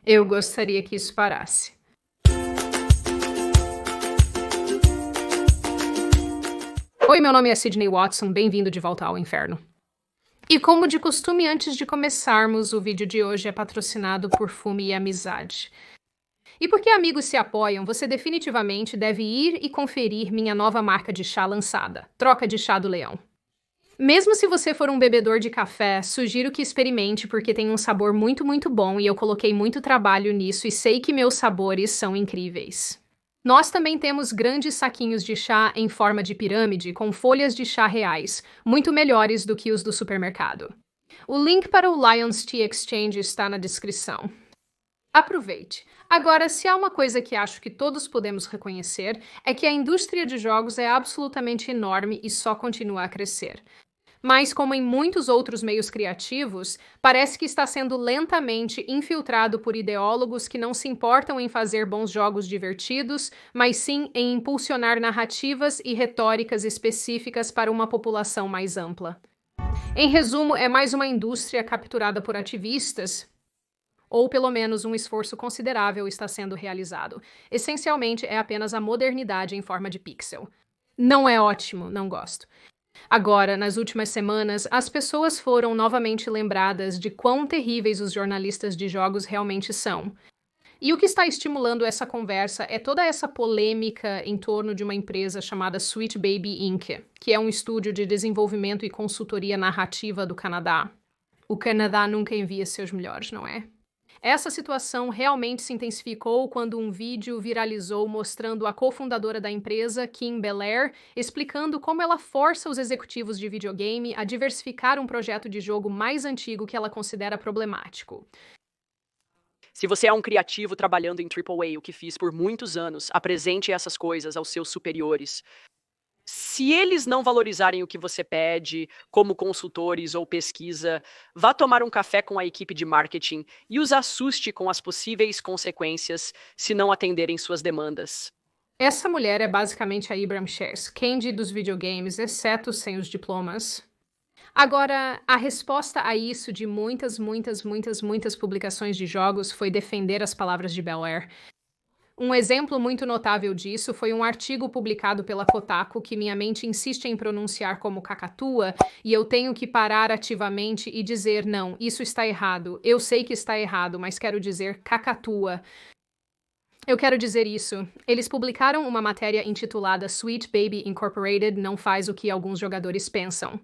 Eu gostaria que isso parasse. Oi, meu nome é Sydney Watson, bem-vindo de volta ao inferno. E como de costume, antes de começarmos, o vídeo de hoje é patrocinado por Fume e Amizade. E porque amigos se apoiam, você definitivamente deve ir e conferir minha nova marca de chá lançada, Troca de Chá do Leão. Mesmo se você for um bebedor de café, sugiro que experimente porque tem um sabor muito bom e eu coloquei muito trabalho nisso e sei que meus sabores são incríveis. Nós também temos grandes saquinhos de chá em forma de pirâmide com folhas de chá reais, muito melhores do que os do supermercado. O link para o Lions Tea Exchange está na descrição. Aproveite! Agora, se há uma coisa que acho que todos podemos reconhecer, é que a indústria de jogos é absolutamente enorme e só continua a crescer. Mas, como em muitos outros meios criativos, parece que está sendo lentamente infiltrado por ideólogos que não se importam em fazer bons jogos divertidos, mas sim em impulsionar narrativas e retóricas específicas para uma população mais ampla. Em resumo, é mais uma indústria capturada por ativistas, ou pelo menos um esforço considerável está sendo realizado. Essencialmente, é apenas a modernidade em forma de pixel. Não é ótimo, não gosto. Agora, nas últimas semanas, as pessoas foram novamente lembradas de quão terríveis os jornalistas de jogos realmente são. E o que está estimulando essa conversa é toda essa polêmica em torno de uma empresa chamada Sweet Baby Inc., que é um estúdio de desenvolvimento e consultoria narrativa do Canadá. O Canadá nunca envia seus melhores, não é? Essa situação realmente se intensificou quando um vídeo viralizou mostrando a cofundadora da empresa, Kim Belair, explicando como ela força os executivos de videogame a diversificar um projeto de jogo mais antigo que ela considera problemático. Se você é um criativo trabalhando em AAA, o que fiz por muitos anos, apresente essas coisas aos seus superiores. Se eles não valorizarem o que você pede, como consultores ou pesquisa, vá tomar um café com a equipe de marketing e os assuste com as possíveis consequências se não atenderem suas demandas. Essa mulher é basicamente a Ibram X, Candy dos videogames, exceto sem os diplomas. Agora, a resposta a isso de muitas publicações de jogos foi defender as palavras de Belair. Um exemplo muito notável disso foi um artigo publicado pela Kotaku que minha mente insiste em pronunciar como cacatua e eu tenho que parar ativamente e dizer não, isso está errado. Eu sei que está errado, mas quero dizer cacatua. Eu quero dizer isso. Eles publicaram uma matéria intitulada Sweet Baby Incorporated não faz o que alguns jogadores pensam.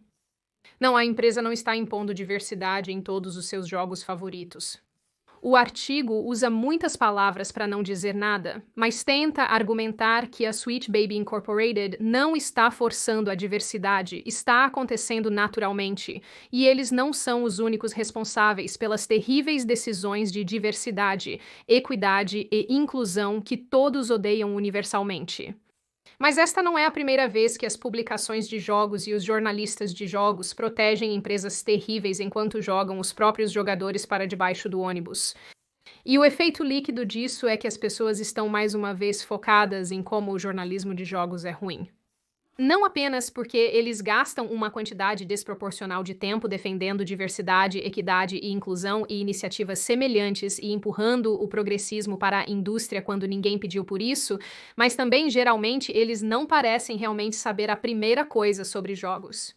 Não, a empresa não está impondo diversidade em todos os seus jogos favoritos. O artigo usa muitas palavras para não dizer nada, mas tenta argumentar que a Sweet Baby Incorporated não está forçando a diversidade, está acontecendo naturalmente, e eles não são os únicos responsáveis pelas terríveis decisões de diversidade, equidade e inclusão que todos odeiam universalmente. Mas esta não é a primeira vez que as publicações de jogos e os jornalistas de jogos protegem empresas terríveis enquanto jogam os próprios jogadores para debaixo do ônibus. E o efeito líquido disso é que as pessoas estão mais uma vez focadas em como o jornalismo de jogos é ruim. Não apenas porque eles gastam uma quantidade desproporcional de tempo defendendo diversidade, equidade e inclusão e iniciativas semelhantes e empurrando o progressismo para a indústria quando ninguém pediu por isso, mas também, geralmente, eles não parecem realmente saber a primeira coisa sobre jogos.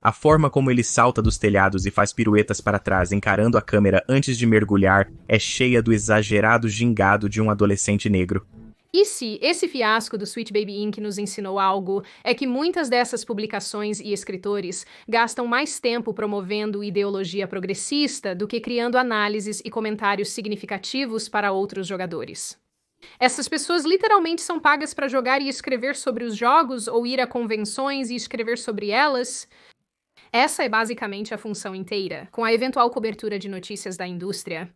A forma como ele salta dos telhados e faz piruetas para trás encarando a câmera antes de mergulhar é cheia do exagerado gingado de um adolescente negro. E se esse fiasco do Sweet Baby Inc. nos ensinou algo, é que muitas dessas publicações e escritores gastam mais tempo promovendo ideologia progressista do que criando análises e comentários significativos para outros jogadores. Essas pessoas literalmente são pagas para jogar e escrever sobre os jogos ou ir a convenções e escrever sobre elas. Essa é basicamente a função inteira, com a eventual cobertura de notícias da indústria.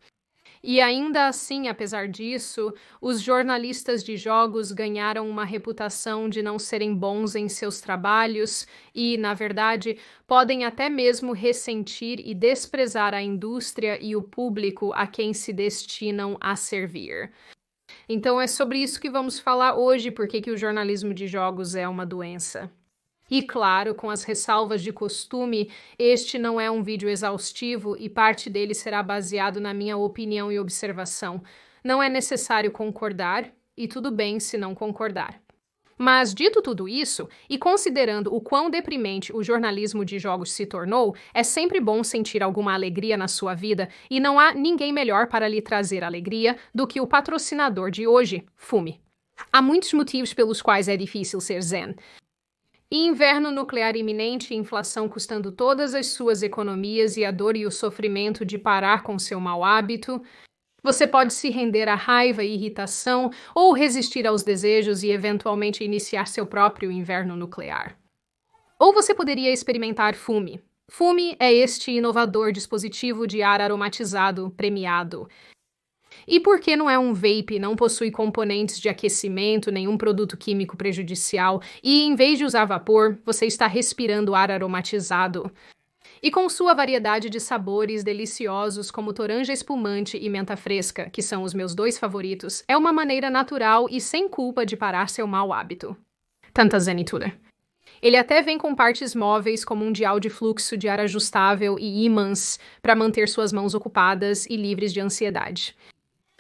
E ainda assim, apesar disso, os jornalistas de jogos ganharam uma reputação de não serem bons em seus trabalhos e, na verdade, podem até mesmo ressentir e desprezar a indústria e o público a quem se destinam a servir. Então é sobre isso que vamos falar hoje, porque que o jornalismo de jogos é uma doença. E claro, com as ressalvas de costume, este não é um vídeo exaustivo e parte dele será baseado na minha opinião e observação. Não é necessário concordar, e tudo bem se não concordar. Mas, dito tudo isso, e considerando o quão deprimente o jornalismo de jogos se tornou, é sempre bom sentir alguma alegria na sua vida, e não há ninguém melhor para lhe trazer alegria do que o patrocinador de hoje, Fume. Há muitos motivos pelos quais é difícil ser zen. Inverno nuclear iminente, inflação custando todas as suas economias e a dor e o sofrimento de parar com seu mau hábito. Você pode se render à raiva e irritação ou resistir aos desejos e eventualmente iniciar seu próprio inverno nuclear. Ou você poderia experimentar Fume. Fume é este inovador dispositivo de ar aromatizado premiado. E porque não é um vape, não possui componentes de aquecimento, nenhum produto químico prejudicial, e em vez de usar vapor, você está respirando ar aromatizado. E com sua variedade de sabores deliciosos como toranja espumante e menta fresca, que são os meus 2 favoritos, é uma maneira natural e sem culpa de parar seu mau hábito. Tanta zenitude. Ele até vem com partes móveis como um dial de fluxo de ar ajustável e ímãs para manter suas mãos ocupadas e livres de ansiedade.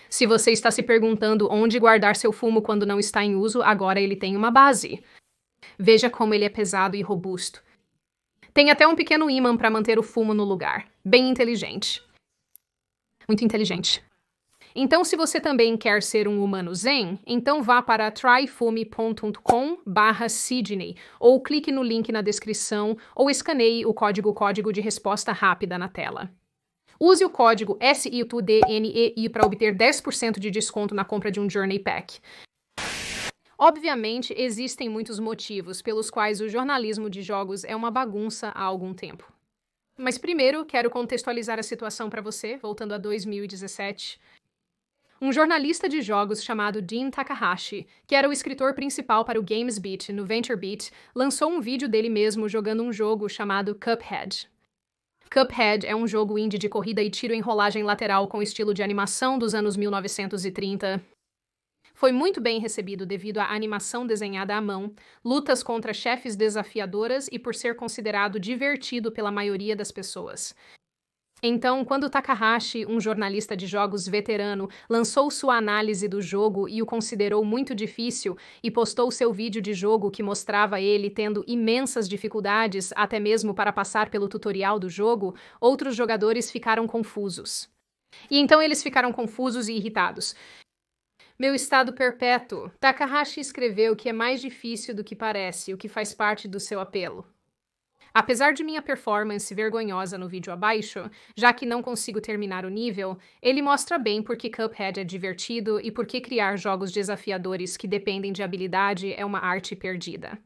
Se você está se perguntando onde guardar seu fumo quando não está em uso, agora ele tem uma base. Veja como ele é pesado e robusto. Tem até um pequeno ímã para manter o fumo no lugar. Bem inteligente. Muito inteligente. Então, se você também quer ser um humano zen, então vá para tryfume.com/Sidney ou clique no link na descrição ou escaneie o código de resposta rápida na tela. Use o código SITUDNEI para obter 10% de desconto na compra de um Journey Pack. Obviamente, existem muitos motivos pelos quais o jornalismo de jogos é uma bagunça há algum tempo. Mas primeiro, quero contextualizar a situação para você, voltando a 2017. Um jornalista de jogos chamado Dean Takahashi, que era o escritor principal para o Games Beat no VentureBeat, lançou um vídeo dele mesmo jogando um jogo chamado Cuphead. Cuphead é um jogo indie de corrida e tiro em rolagem lateral com estilo de animação dos anos 1930. Foi muito bem recebido devido à animação desenhada à mão, lutas contra chefes desafiadoras e por ser considerado divertido pela maioria das pessoas. Então, quando Takahashi, um jornalista de jogos veterano, lançou sua análise do jogo e o considerou muito difícil e postou seu vídeo de jogo que mostrava ele tendo imensas dificuldades até mesmo para passar pelo tutorial do jogo, outros jogadores ficaram confusos. E então eles ficaram confusos e irritados. Meu estado perpétuo. Takahashi escreveu que é mais difícil do que parece, o que faz parte do seu apelo. Apesar de minha performance vergonhosa no vídeo abaixo, já que não consigo terminar o nível, ele mostra bem por que Cuphead é divertido e por que criar jogos desafiadores que dependem de habilidade é uma arte perdida.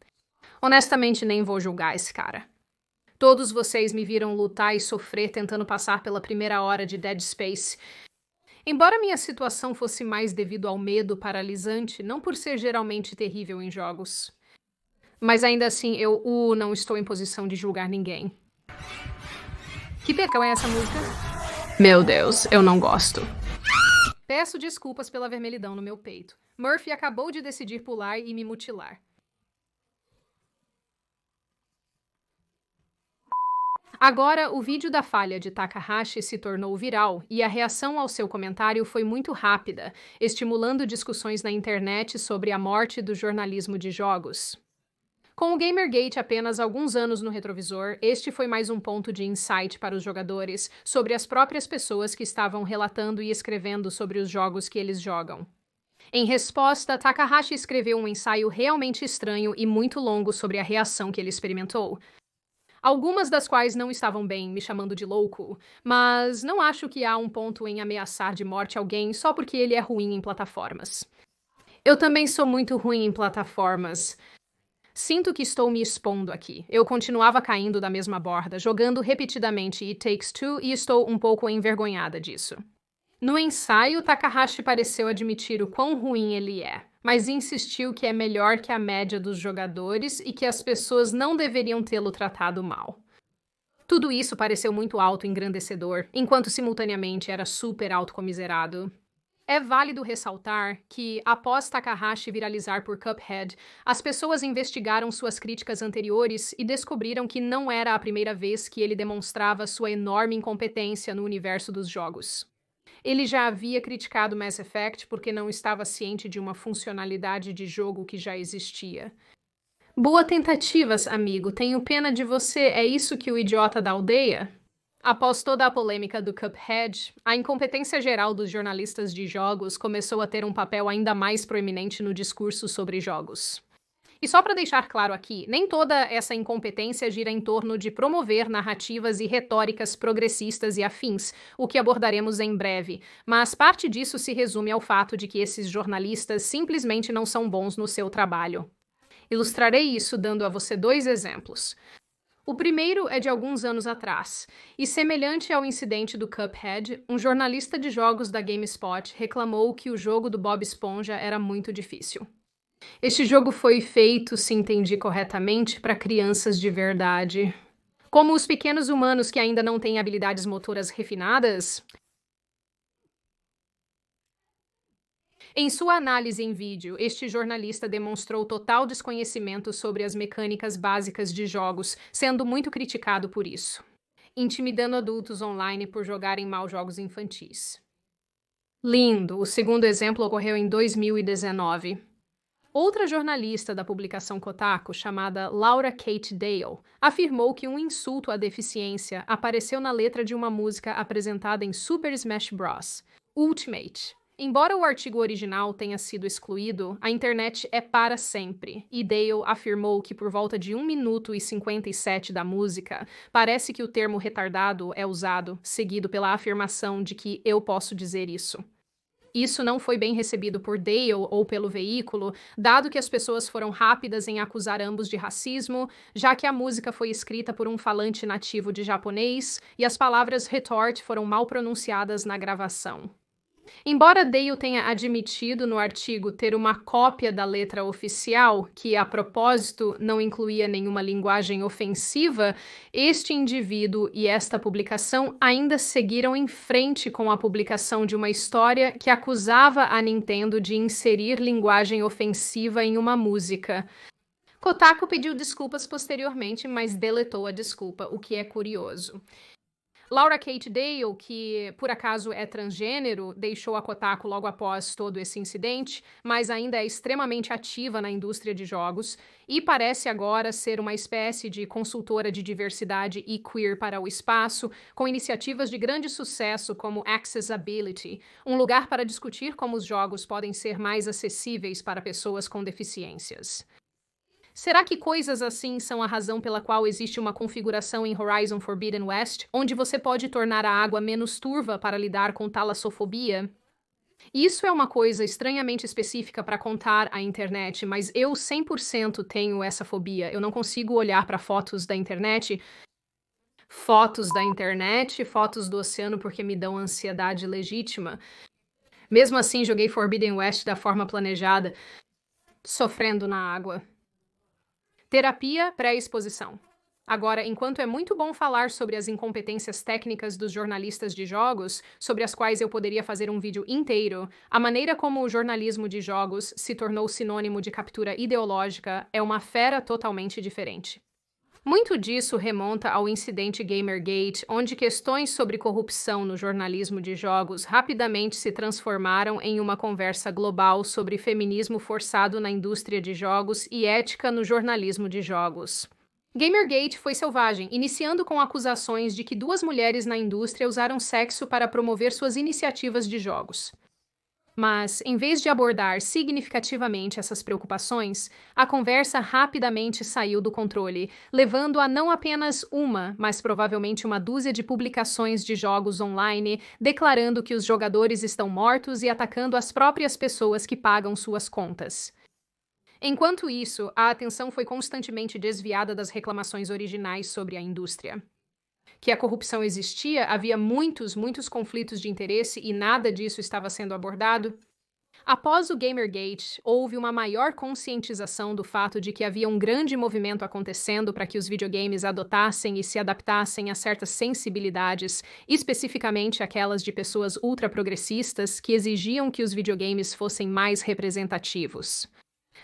Honestamente, nem vou julgar esse cara. Todos vocês me viram lutar e sofrer tentando passar pela primeira hora de Dead Space. Embora minha situação fosse mais devido ao medo paralisante, não por ser geralmente terrível em jogos. Mas ainda assim, eu não estou em posição de julgar ninguém. Que pecado é essa música? Meu Deus, eu não gosto. Peço desculpas pela vermelhidão no meu peito. Murphy acabou de decidir pular e me mutilar. Agora, o vídeo da falha de Takahashi se tornou viral e a reação ao seu comentário foi muito rápida, estimulando discussões na internet sobre a morte do jornalismo de jogos. Com o Gamergate apenas alguns anos no retrovisor, este foi mais um ponto de insight para os jogadores sobre as próprias pessoas que estavam relatando e escrevendo sobre os jogos que eles jogam. Em resposta, Takahashi escreveu um ensaio realmente estranho e muito longo sobre a reação que ele experimentou. Algumas das quais não estavam bem, me chamando de louco, mas não acho que há um ponto em ameaçar de morte alguém só porque ele é ruim em plataformas. Eu também sou muito ruim em plataformas. Sinto que estou me expondo aqui. Eu continuava caindo da mesma borda, jogando repetidamente It Takes Two e estou um pouco envergonhada disso. No ensaio, Takahashi pareceu admitir o quão ruim ele é, mas insistiu que é melhor que a média dos jogadores e que as pessoas não deveriam tê-lo tratado mal. Tudo isso pareceu muito auto-engrandecedor, enquanto simultaneamente era super autocomiserado. É válido ressaltar que, após Takahashi viralizar por Cuphead, as pessoas investigaram suas críticas anteriores e descobriram que não era a primeira vez que ele demonstrava sua enorme incompetência no universo dos jogos. Ele já havia criticado Mass Effect porque não estava ciente de uma funcionalidade de jogo que já existia. Boa tentativas, amigo. Tenho pena de você. É isso que o idiota da aldeia? Após toda a polêmica do Cuphead, a incompetência geral dos jornalistas de jogos começou a ter um papel ainda mais proeminente no discurso sobre jogos. E só para deixar claro aqui, nem toda essa incompetência gira em torno de promover narrativas e retóricas progressistas e afins, o que abordaremos em breve, mas parte disso se resume ao fato de que esses jornalistas simplesmente não são bons no seu trabalho. Ilustrarei isso dando a você 2 exemplos. O primeiro é de alguns anos atrás, e semelhante ao incidente do Cuphead, um jornalista de jogos da GameSpot reclamou que o jogo do Bob Esponja era muito difícil. Este jogo foi feito, se entendi corretamente, para crianças de verdade. Como os pequenos humanos que ainda não têm habilidades motoras refinadas? Em sua análise em vídeo, este jornalista demonstrou total desconhecimento sobre as mecânicas básicas de jogos, sendo muito criticado por isso, intimidando adultos online por jogarem mal jogos infantis. Lindo! O segundo exemplo ocorreu em 2019. Outra jornalista da publicação Kotaku, chamada Laura Kate Dale, afirmou que um insulto à deficiência apareceu na letra de uma música apresentada em Super Smash Bros. Ultimate. Embora o artigo original tenha sido excluído, a internet é para sempre, e Dale afirmou que por volta de 1 minuto e 57 da música, parece que o termo retardado é usado, seguido pela afirmação de que eu posso dizer isso. Isso não foi bem recebido por Dale ou pelo veículo, dado que as pessoas foram rápidas em acusar ambos de racismo, já que a música foi escrita por um falante nativo de japonês e as palavras retort foram mal pronunciadas na gravação. Embora Dale tenha admitido no artigo ter uma cópia da letra oficial, que a propósito não incluía nenhuma linguagem ofensiva, este indivíduo e esta publicação ainda seguiram em frente com a publicação de uma história que acusava a Nintendo de inserir linguagem ofensiva em uma música. Kotaku pediu desculpas posteriormente, mas deletou a desculpa, o que é curioso. Laura Kate Dale, que por acaso é transgênero, deixou a Kotaku logo após todo esse incidente, mas ainda é extremamente ativa na indústria de jogos e parece agora ser uma espécie de consultora de diversidade e queer para o espaço, com iniciativas de grande sucesso como Accessibility, um lugar para discutir como os jogos podem ser mais acessíveis para pessoas com deficiências. Será que coisas assim são a razão pela qual existe uma configuração em Horizon Forbidden West, onde você pode tornar a água menos turva para lidar com talassofobia? Isso é uma coisa estranhamente específica para contar à internet, mas eu 100% tenho essa fobia. Eu não consigo olhar para fotos da internet, fotos do oceano porque me dão ansiedade legítima. Mesmo assim, joguei Forbidden West da forma planejada, sofrendo na água. Terapia pré-exposição. Agora, enquanto é muito bom falar sobre as incompetências técnicas dos jornalistas de jogos, sobre as quais eu poderia fazer um vídeo inteiro, a maneira como o jornalismo de jogos se tornou sinônimo de captura ideológica é uma fera totalmente diferente. Muito disso remonta ao incidente Gamergate, onde questões sobre corrupção no jornalismo de jogos rapidamente se transformaram em uma conversa global sobre feminismo forçado na indústria de jogos e ética no jornalismo de jogos. Gamergate foi selvagem, iniciando com acusações de que 2 mulheres na indústria usaram sexo para promover suas iniciativas de jogos. Mas, em vez de abordar significativamente essas preocupações, a conversa rapidamente saiu do controle, levando a não apenas uma, mas provavelmente uma dúzia de publicações de jogos online declarando que os jogadores estão mortos e atacando as próprias pessoas que pagam suas contas. Enquanto isso, a atenção foi constantemente desviada das reclamações originais sobre a indústria. Que a corrupção existia, havia muitos conflitos de interesse e nada disso estava sendo abordado. Após o Gamergate, houve uma maior conscientização do fato de que havia um grande movimento acontecendo para que os videogames adotassem e se adaptassem a certas sensibilidades, especificamente aquelas de pessoas ultraprogressistas que exigiam que os videogames fossem mais representativos.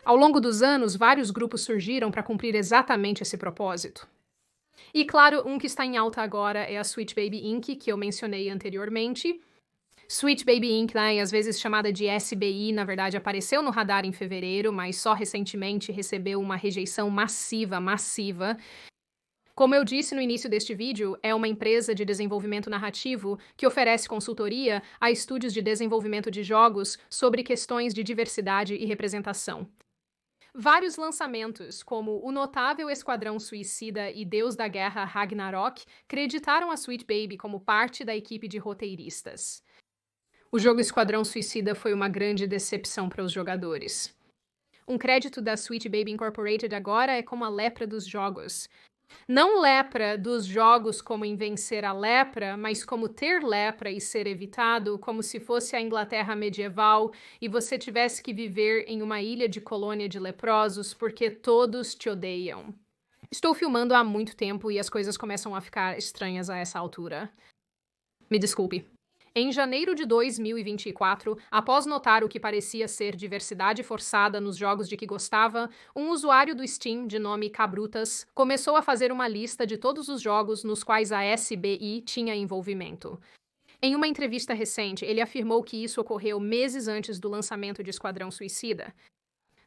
Ao longo dos anos, vários grupos surgiram para cumprir exatamente esse propósito. E claro, um que está em alta agora é a Sweet Baby Inc., que eu mencionei anteriormente. Sweet Baby Inc., né, às vezes chamada de SBI, na verdade apareceu no radar em fevereiro, mas só recentemente recebeu uma rejeição massiva. Como eu disse no início deste vídeo, é uma empresa de desenvolvimento narrativo que oferece consultoria a estúdios de desenvolvimento de jogos sobre questões de diversidade e representação. Vários lançamentos, como o notável Esquadrão Suicida e Deus da Guerra Ragnarok, creditaram a Sweet Baby como parte da equipe de roteiristas. O jogo Esquadrão Suicida foi uma grande decepção para os jogadores. Um crédito da Sweet Baby Incorporated agora é como a lepra dos jogos. Não lepra dos jogos como em vencer a lepra, mas como ter lepra e ser evitado, como se fosse a Inglaterra medieval e você tivesse que viver em uma ilha de colônia de leprosos porque todos te odeiam. Estou filmando há muito tempo e as coisas começam a ficar estranhas a essa altura. Me desculpe. Em janeiro de 2024, após notar o que parecia ser diversidade forçada nos jogos de que gostava, um usuário do Steam, de nome Cabrutas, começou a fazer uma lista de todos os jogos nos quais a SBI tinha envolvimento. Em uma entrevista recente, ele afirmou que isso ocorreu meses antes do lançamento de Esquadrão Suicida.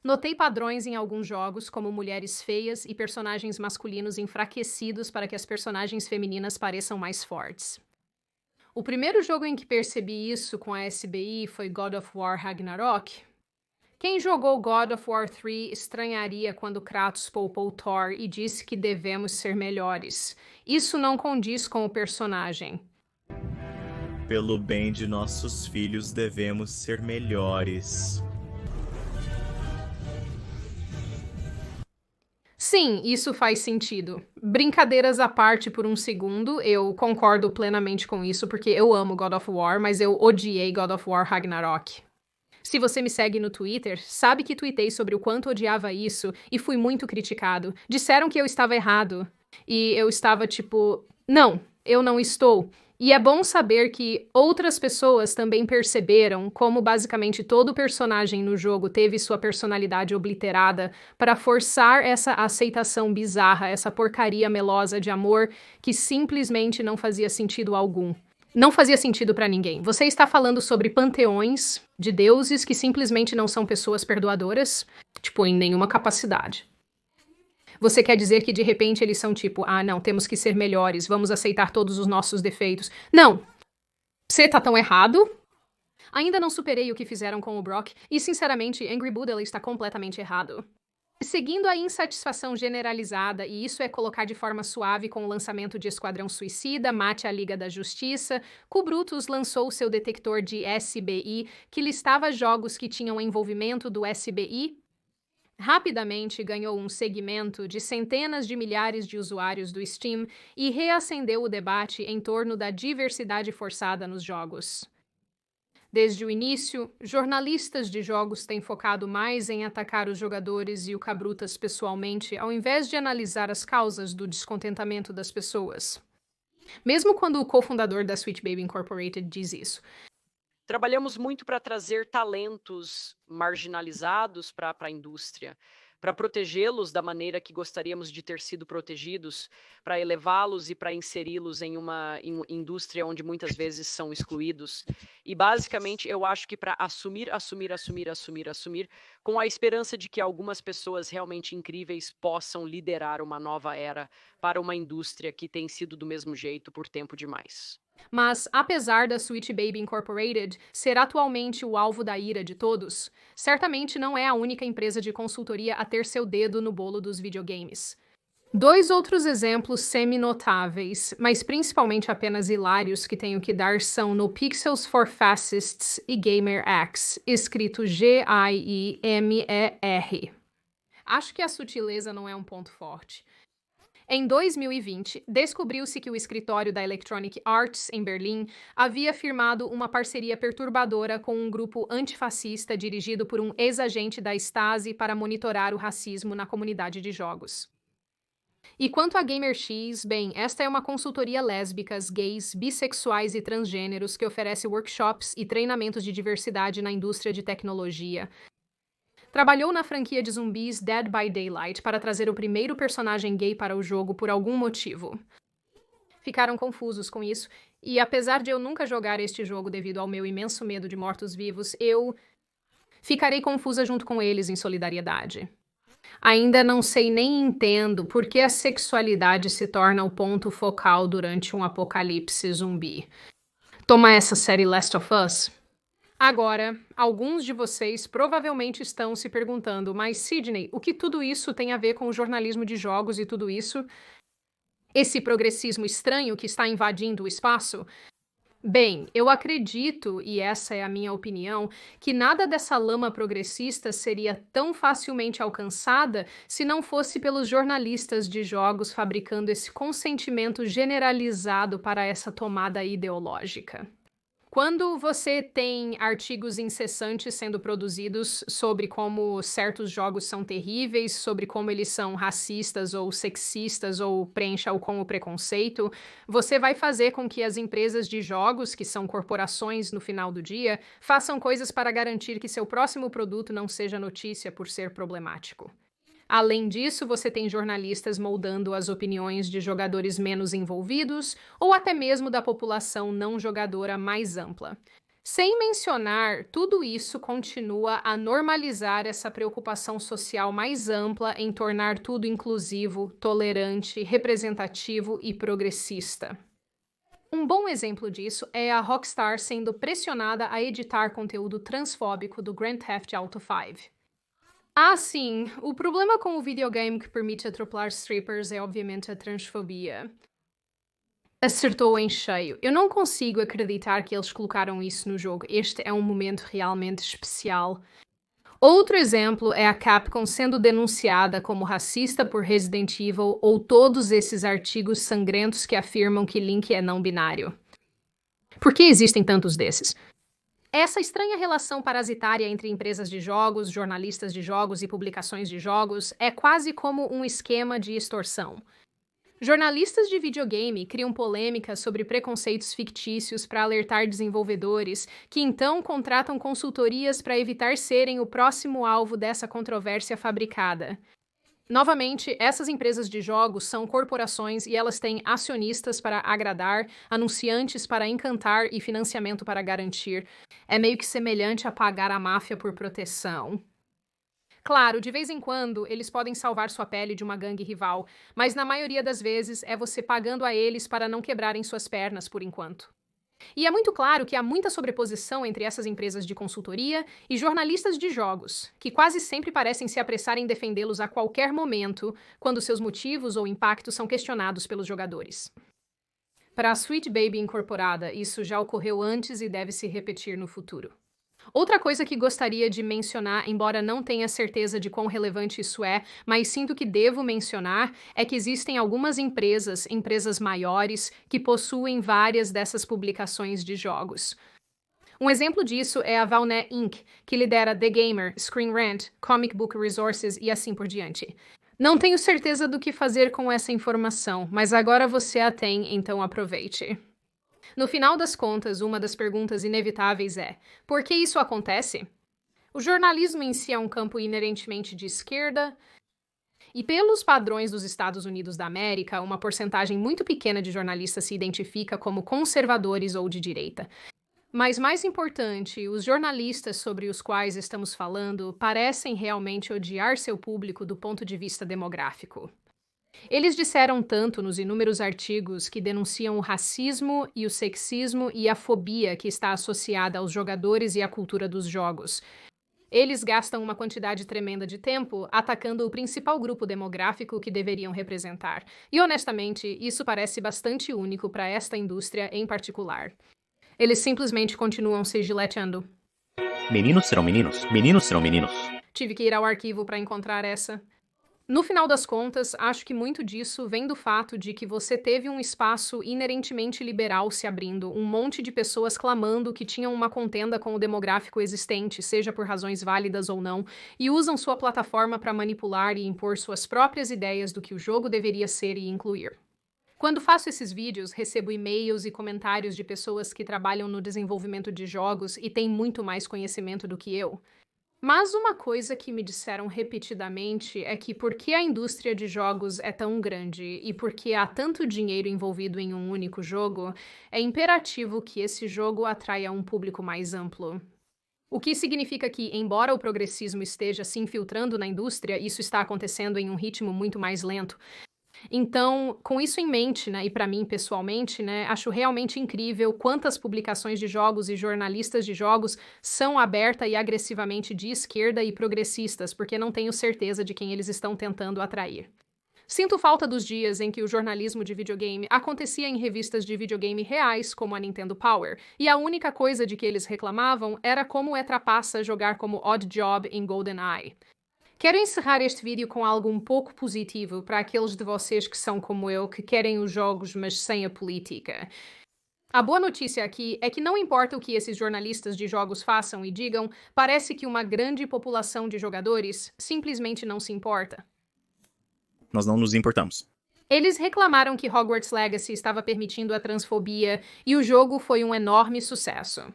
Notei padrões em alguns jogos, como mulheres feias e personagens masculinos enfraquecidos para que as personagens femininas pareçam mais fortes. O primeiro jogo em que percebi isso com a SBI foi God of War Ragnarok. Quem jogou God of War 3 estranharia quando Kratos poupou Thor e disse que devemos ser melhores. Isso não condiz com o personagem. Pelo bem de nossos filhos, devemos ser melhores. Sim, isso faz sentido. Brincadeiras à parte por um segundo, eu concordo plenamente com isso, porque eu amo God of War, mas eu odiei God of War Ragnarok. Se você me segue no Twitter, sabe que tuitei sobre o quanto odiava isso e fui muito criticado. Disseram que eu estava errado. E eu estava tipo, não, eu não estou. E é bom saber que outras pessoas também perceberam como basicamente todo personagem no jogo teve sua personalidade obliterada para forçar essa aceitação bizarra, essa porcaria melosa de amor que simplesmente não fazia sentido algum. Não fazia sentido pra ninguém. Você está falando sobre panteões de deuses que simplesmente não são pessoas perdoadoras, tipo, em nenhuma capacidade. Você quer dizer que de repente eles são tipo, ah não, temos que ser melhores, vamos aceitar todos os nossos defeitos. Não! Você tá tão errado? Ainda não superei o que fizeram com o Brock e sinceramente Angry Buddha está completamente errado. Seguindo a insatisfação generalizada, e isso é colocar de forma suave com o lançamento de Esquadrão Suicida, Mate a Liga da Justiça, Kubrutus lançou seu detector de SBI que listava jogos que tinham envolvimento do SBI. Rapidamente ganhou um segmento de centenas de milhares de usuários do Steam e reacendeu o debate em torno da diversidade forçada nos jogos. Desde o início, jornalistas de jogos têm focado mais em atacar os jogadores e o Cabrutas pessoalmente, ao invés de analisar as causas do descontentamento das pessoas. Mesmo quando o cofundador da Sweet Baby Incorporated diz isso. Trabalhamos muito para trazer talentos marginalizados para a indústria, para protegê-los da maneira que gostaríamos de ter sido protegidos, para elevá-los e para inseri-los em uma indústria onde muitas vezes são excluídos. E basicamente eu acho que para assumir, com a esperança de que algumas pessoas realmente incríveis possam liderar uma nova era para uma indústria que tem sido do mesmo jeito por tempo demais. Mas, apesar da Sweet Baby Incorporated ser atualmente o alvo da ira de todos, certamente não é a única empresa de consultoria a ter seu dedo no bolo dos videogames. Dois outros exemplos semi-notáveis, mas principalmente apenas hilários que tenho que dar são No Pixels for Fascists e GamerX, escrito G-I-I-M-E-R. Acho que a sutileza não é um ponto forte. Em 2020, descobriu-se que o escritório da Electronic Arts, em Berlim, havia firmado uma parceria perturbadora com um grupo antifascista dirigido por um ex-agente da Stasi para monitorar o racismo na comunidade de jogos. E quanto a GamerX, bem, esta é uma consultoria lésbicas, gays, bissexuais e transgêneros que oferece workshops e treinamentos de diversidade na indústria de tecnologia. Trabalhou na franquia de zumbis Dead by Daylight para trazer o primeiro personagem gay para o jogo por algum motivo. Ficaram confusos com isso, e apesar de eu nunca jogar este jogo devido ao meu imenso medo de mortos-vivos, eu ficarei confusa junto com eles em solidariedade. Ainda não sei nem entendo por que a sexualidade se torna o ponto focal durante um apocalipse zumbi. Toma essa série Last of Us. Agora, alguns de vocês provavelmente estão se perguntando, mas Sidney, o que tudo isso tem a ver com o jornalismo de jogos e tudo isso? Esse progressismo estranho que está invadindo o espaço? Bem, eu acredito, e essa é a minha opinião, que nada dessa lama progressista seria tão facilmente alcançada se não fosse pelos jornalistas de jogos fabricando esse consentimento generalizado para essa tomada ideológica. Quando você tem artigos incessantes sendo produzidos sobre como certos jogos são terríveis, sobre como eles são racistas ou sexistas ou preencha-o com o preconceito, você vai fazer com que as empresas de jogos, que são corporações no final do dia, façam coisas para garantir que seu próximo produto não seja notícia por ser problemático. Além disso, você tem jornalistas moldando as opiniões de jogadores menos envolvidos ou até mesmo da população não jogadora mais ampla. Sem mencionar, tudo isso continua a normalizar essa preocupação social mais ampla em tornar tudo inclusivo, tolerante, representativo e progressista. Um bom exemplo disso é a Rockstar sendo pressionada a editar conteúdo transfóbico do Grand Theft Auto V. Ah, sim, o problema com o videogame que permite atropelar strippers é obviamente a transfobia. Acertou em cheio. Eu não consigo acreditar que eles colocaram isso no jogo. Este é um momento realmente especial. Outro exemplo é a Capcom sendo denunciada como racista por Resident Evil ou todos esses artigos sangrentos que afirmam que Link é não binário. Por que existem tantos desses? Essa estranha relação parasitária entre empresas de jogos, jornalistas de jogos e publicações de jogos é quase como um esquema de extorsão. Jornalistas de videogame criam polêmicas sobre preconceitos fictícios para alertar desenvolvedores, que então contratam consultorias para evitar serem o próximo alvo dessa controvérsia fabricada. Novamente, essas empresas de jogos são corporações e elas têm acionistas para agradar, anunciantes para encantar e financiamento para garantir. É meio que semelhante a pagar a máfia por proteção. Claro, de vez em quando, eles podem salvar sua pele de uma gangue rival, mas na maioria das vezes é você pagando a eles para não quebrarem suas pernas por enquanto. E é muito claro que há muita sobreposição entre essas empresas de consultoria e jornalistas de jogos, que quase sempre parecem se apressar em defendê-los a qualquer momento, quando seus motivos ou impactos são questionados pelos jogadores. Para a Sweet Baby Incorporada, isso já ocorreu antes e deve se repetir no futuro. Outra coisa que gostaria de mencionar, embora não tenha certeza de quão relevante isso é, mas sinto que devo mencionar, é que existem algumas empresas maiores, que possuem várias dessas publicações de jogos. Um exemplo disso é a Valnet Inc., que lidera The Gamer, Screen Rant, Comic Book Resources e assim por diante. Não tenho certeza do que fazer com essa informação, mas agora você a tem, então aproveite. No final das contas, uma das perguntas inevitáveis é: por que isso acontece? O jornalismo em si é um campo inerentemente de esquerda, e pelos padrões dos Estados Unidos da América, uma porcentagem muito pequena de jornalistas se identifica como conservadores ou de direita. Mas mais importante, os jornalistas sobre os quais estamos falando parecem realmente odiar seu público do ponto de vista demográfico. Eles disseram tanto nos inúmeros artigos que denunciam o racismo e o sexismo e a fobia que está associada aos jogadores e à cultura dos jogos. Eles gastam uma quantidade tremenda de tempo atacando o principal grupo demográfico que deveriam representar. E, honestamente, isso parece bastante único para esta indústria em particular. Eles simplesmente continuam se gileteando. Meninos serão meninos, meninos serão meninos. Tive que ir ao arquivo para encontrar essa. No final das contas, acho que muito disso vem do fato de que você teve um espaço inerentemente liberal se abrindo, um monte de pessoas clamando que tinham uma contenda com o demográfico existente, seja por razões válidas ou não, e usam sua plataforma para manipular e impor suas próprias ideias do que o jogo deveria ser e incluir. Quando faço esses vídeos, recebo e-mails e comentários de pessoas que trabalham no desenvolvimento de jogos e têm muito mais conhecimento do que eu. Mas uma coisa que me disseram repetidamente é que porque a indústria de jogos é tão grande e porque há tanto dinheiro envolvido em um único jogo, é imperativo que esse jogo atraia um público mais amplo. O que significa que, embora o progressismo esteja se infiltrando na indústria, isso está acontecendo em um ritmo muito mais lento. Então, com isso em mente, né, e para mim pessoalmente, né, acho realmente incrível quantas publicações de jogos e jornalistas de jogos são aberta e agressivamente de esquerda e progressistas, porque não tenho certeza de quem eles estão tentando atrair. Sinto falta dos dias em que o jornalismo de videogame acontecia em revistas de videogame reais, como a Nintendo Power, e a única coisa de que eles reclamavam era como é trapaça jogar como Odd Job em GoldenEye. Quero encerrar este vídeo com algo um pouco positivo para aqueles de vocês que são como eu, que querem os jogos, mas sem a política. A boa notícia aqui é que não importa o que esses jornalistas de jogos façam e digam, parece que uma grande população de jogadores simplesmente não se importa. Nós não nos importamos. Eles reclamaram que Hogwarts Legacy estava permitindo a transfobia e o jogo foi um enorme sucesso.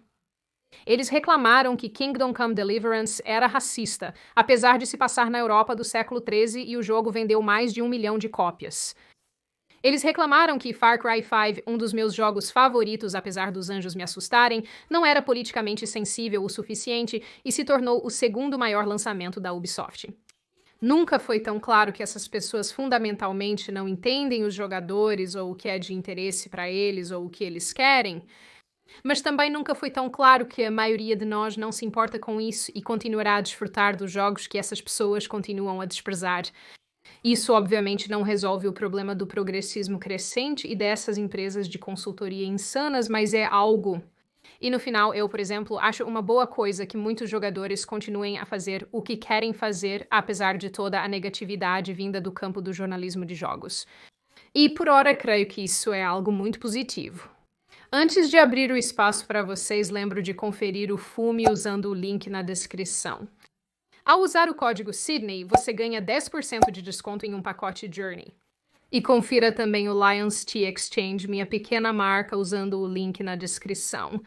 Eles reclamaram que Kingdom Come Deliverance era racista, apesar de se passar na Europa do século XIII e o jogo vendeu mais de 1 milhão de cópias. Eles reclamaram que Far Cry 5, um dos meus jogos favoritos apesar dos anjos me assustarem, não era politicamente sensível o suficiente e se tornou o segundo maior lançamento da Ubisoft. Nunca foi tão claro que essas pessoas fundamentalmente não entendem os jogadores ou o que é de interesse para eles ou o que eles querem. Mas também nunca foi tão claro que a maioria de nós não se importa com isso e continuará a desfrutar dos jogos que essas pessoas continuam a desprezar. Isso, obviamente, não resolve o problema do progressismo crescente e dessas empresas de consultoria insanas, mas é algo. E no final, eu, por exemplo, acho uma boa coisa que muitos jogadores continuem a fazer o que querem fazer, apesar de toda a negatividade vinda do campo do jornalismo de jogos. E, por ora, creio que isso é algo muito positivo. Antes de abrir o espaço para vocês, lembro de conferir o FUME usando o link na descrição. Ao usar o código Sydney, você ganha 10% de desconto em um pacote Journey. E confira também o Lions Tea Exchange, minha pequena marca, usando o link na descrição.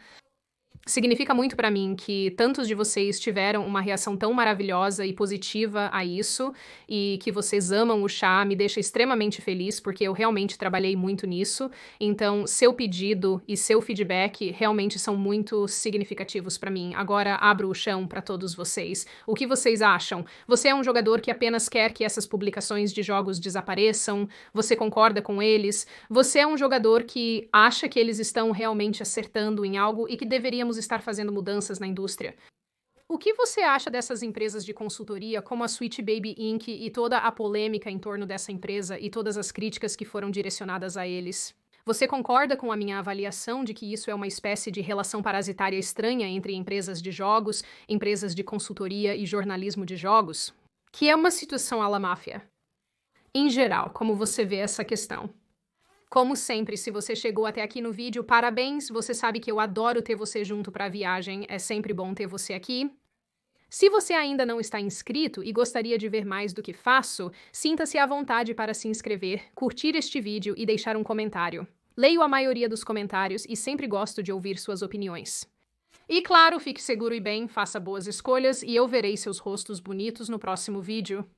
Significa muito para mim que tantos de vocês tiveram uma reação tão maravilhosa e positiva a isso, e que vocês amam o chá, me deixa extremamente feliz, porque eu realmente trabalhei muito nisso. Então, seu pedido e seu feedback realmente são muito significativos para mim. Agora, abro o chão para todos vocês. O que vocês acham? Você é um jogador que apenas quer que essas publicações de jogos desapareçam? Você concorda com eles? Você é um jogador que acha que eles estão realmente acertando em algo e que deveríamos estar fazendo mudanças na indústria? O que você acha dessas empresas de consultoria, como a Sweet Baby Inc. e toda a polêmica em torno dessa empresa e todas as críticas que foram direcionadas a eles? Você concorda com a minha avaliação de que isso é uma espécie de relação parasitária estranha entre empresas de jogos, empresas de consultoria e jornalismo de jogos? Que é uma situação à la máfia? Em geral, como você vê essa questão? Como sempre, se você chegou até aqui no vídeo, parabéns! Você sabe que eu adoro ter você junto para a viagem, é sempre bom ter você aqui. Se você ainda não está inscrito e gostaria de ver mais do que faço, sinta-se à vontade para se inscrever, curtir este vídeo e deixar um comentário. Leio a maioria dos comentários e sempre gosto de ouvir suas opiniões. E claro, fique seguro e bem, faça boas escolhas e eu verei seus rostos bonitos no próximo vídeo.